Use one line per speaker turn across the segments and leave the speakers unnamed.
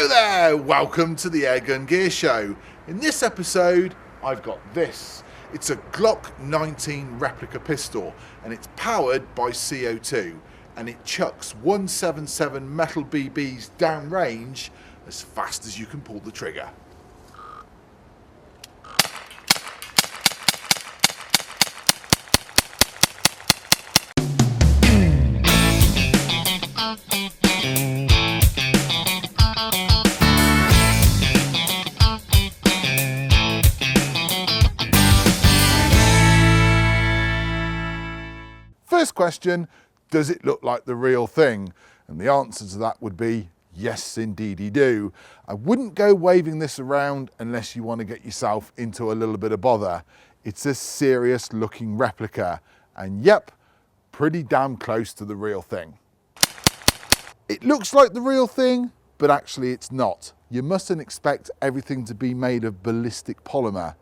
Hello there, welcome to the AirgunGearShow. In this episode, I've got this. It's a Glock 19 replica pistol and it's powered by CO2 and it chucks 177 metal BBs downrange as fast as you can pull the trigger. First question, does it look like the real thing? And the answer to that would be, yes, indeedy do. I wouldn't go waving this around unless you want to get yourself into a little bit of bother. It's a serious looking replica. And yep, pretty damn close to the real thing. It looks like the real thing, but actually it's not. You mustn't expect everything to be made of ballistic polymer.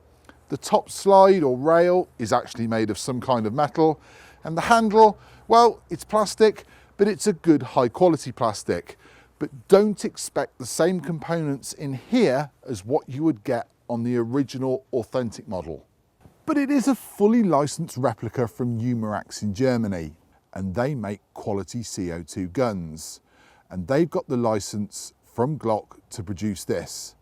The top slide or rail is actually made of some kind of metal. And the handle, well, it's plastic, but it's a good high quality plastic. But don't expect the same components in here as what you would get on the original authentic model. But it is a fully licensed replica from humour in Germany, and they make quality CO2 guns. And they've got the license from Glock to produce this.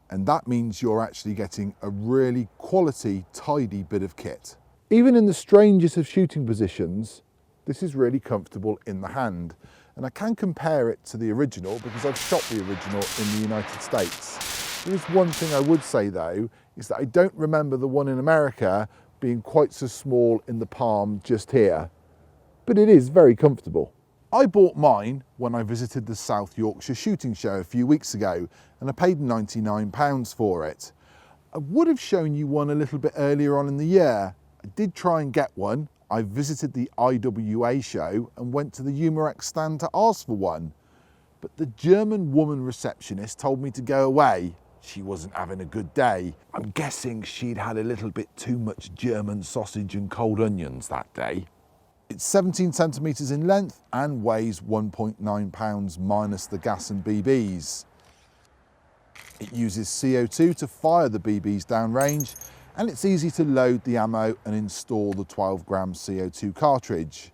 And that means you're actually getting a really quality, tidy bit of kit. Even in the strangest of shooting positions, this is really comfortable in the hand. And I can compare it to the original because I've shot the original in the United States. There is one thing I would say though, is that I don't remember the one in America being quite so small in the palm just here. But it is very comfortable. I bought mine when I visited the South Yorkshire Shooting Show a few weeks ago and I paid £99 for it. I would have shown you one a little bit earlier on in the year. I did try and get one. I visited the IWA show and went to the humour stand to ask for one. But the German woman receptionist told me to go away. She wasn't having a good day. I'm guessing she'd had a little bit too much German sausage and cold onions that day. It's 17 centimetres in length and weighs 1.9 pounds minus the gas and BBs. It uses CO2 to fire the BBs downrange, and it's easy to load the ammo and install the 12-gram CO2 cartridge.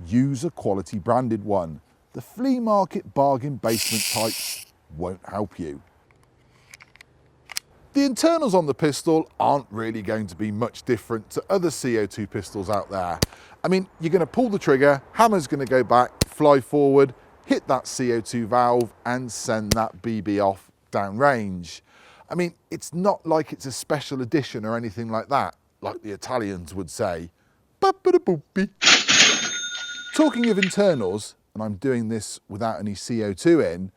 Use a quality branded one. The flea market bargain basement types won't help you. The internals on the pistol aren't really going to be much different to other CO2 pistols out there. I mean, you're going to pull the trigger, hammer's going to go back, fly forward, hit that CO2 valve and send that BB off downrange. I mean, it's not like it's a special edition or anything like that, like the Italians would say. Talking of internals, and I'm doing this without any CO2 in,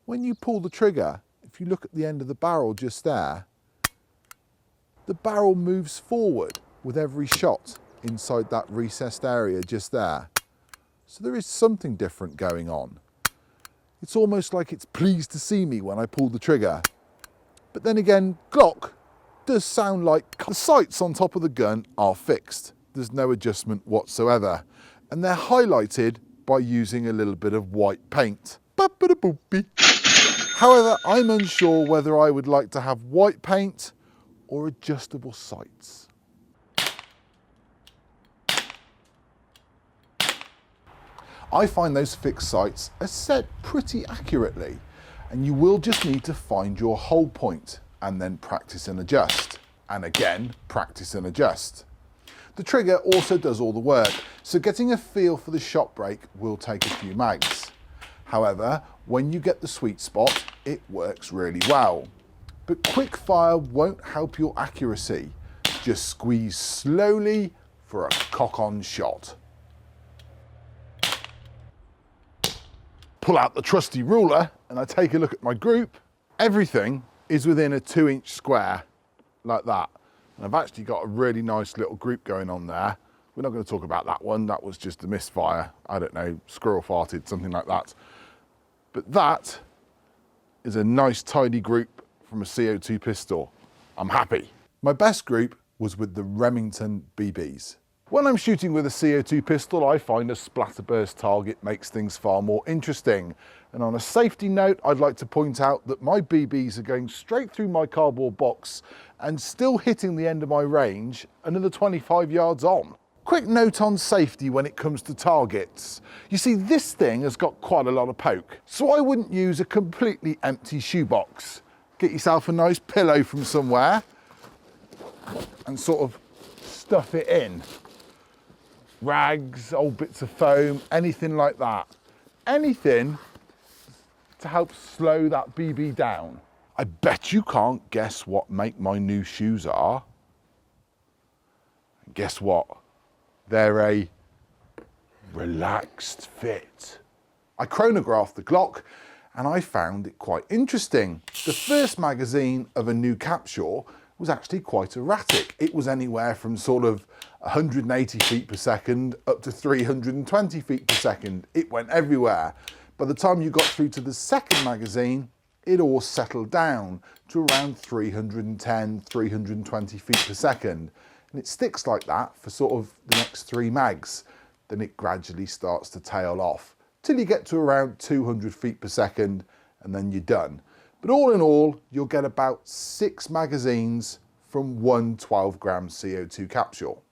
when you pull the trigger, if you look at the end of the barrel just there, the barrel moves forward with every shot inside that recessed area just there. So there is something different going on. It's almost like it's pleased to see me when I pull the trigger. But then again, Glock does sound like the sights on top of the gun are fixed. There's no adjustment whatsoever. And they're highlighted by using a little bit of white paint. However, I'm unsure whether I would like to have white paint or adjustable sights. I find those fixed sights are set pretty accurately. And you will just need to find your hold point and then practice and adjust. And again, practice and adjust. The trigger also does all the work, so getting a feel for the shot break will take a few mags. However, when you get the sweet spot, it works really well. But quick fire won't help your accuracy. Just squeeze slowly for a cock-on shot. Pull out the trusty ruler and I take a look at my group. Everything is within a 2-inch square, like that. And I've actually got a really nice little group going on there. We're not going to talk about that one. That was just a misfire. I don't know, squirrel farted, something like that. But that is a nice tidy group from a CO2 pistol. I'm happy. My best group was with the Remington BBs. When I'm shooting with a CO2 pistol, I find a Splaterburst target makes things far more interesting. And on a safety note, I'd like to point out that my BBs are going straight through my cardboard box and still hitting the end of my range another 25 yards on. Quick note on safety when it comes to targets. You see, this thing has got quite a lot of poke, so I wouldn't use a completely empty shoebox. Get yourself a nice pillow from somewhere and sort of stuff it in. Rags, old bits of foam, anything like that. Anything to help slow that BB down. I bet you can't guess what make my new shoes are. Guess what? They're a relaxed fit. I chronographed the Glock and I found it quite interesting. The first magazine of a new capsule was actually quite erratic. It was anywhere from sort of 180 feet per second up to 320 feet per second. It went everywhere. By the time you got through to the second magazine, it all settled down to around 310, 320 feet per second. And it sticks like that for sort of the next 3 mags. Then it gradually starts to tail off till you get to around 200 feet per second and then you're done. But all in all, you'll get about 6 magazines from one 12-gram CO2 capsule.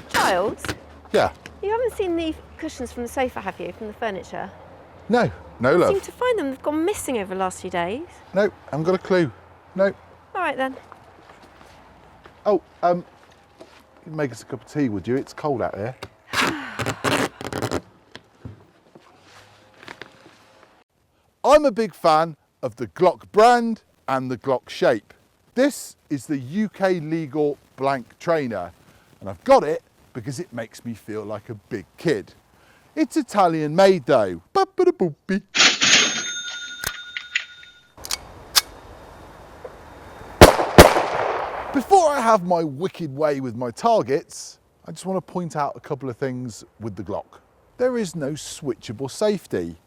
Giles?
Yeah?
You haven't seen the cushions from the sofa, have you, from the furniture?
No, no love.
I seem to find them. They've gone missing over the last few days.
No, I haven't got a clue. No.
All right then.
Oh, you'd make us a cup of tea, would you? It's cold out here. I'm a big fan of the Glock brand and the Glock shape. This is the UK legal blank trainer, and I've got it because it makes me feel like a big kid. It's Italian made though. Ba-ba-da-boopy. Before I have my wicked way with my targets, I just want to point out a couple of things with the Glock. There is no switchable safety.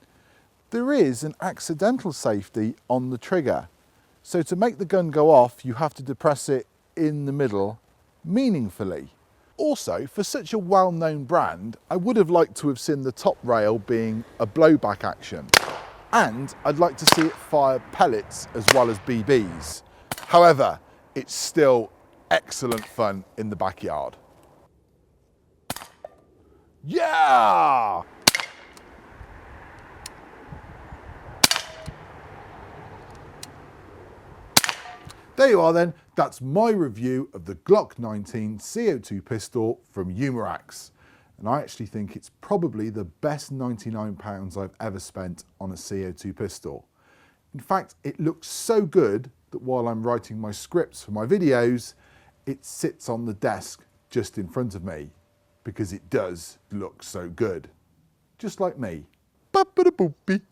There is an accidental safety on the trigger. So to make the gun go off, you have to depress it in the middle meaningfully. Also, for such a well-known brand, I would have liked to have seen the top rail being a blowback action. And I'd like to see it fire pellets as well as BBs. However, it's still excellent fun in the backyard. Yeah! There you are then, that's my review of the Glock 19 CO2 pistol from Humour. And I actually think it's probably the best £99 I've ever spent on a CO2 pistol. In fact, it looks so good that while I'm writing my scripts for my videos, it sits on the desk just in front of me because it does look so good. Just like me. Ba-ba-da-boopy.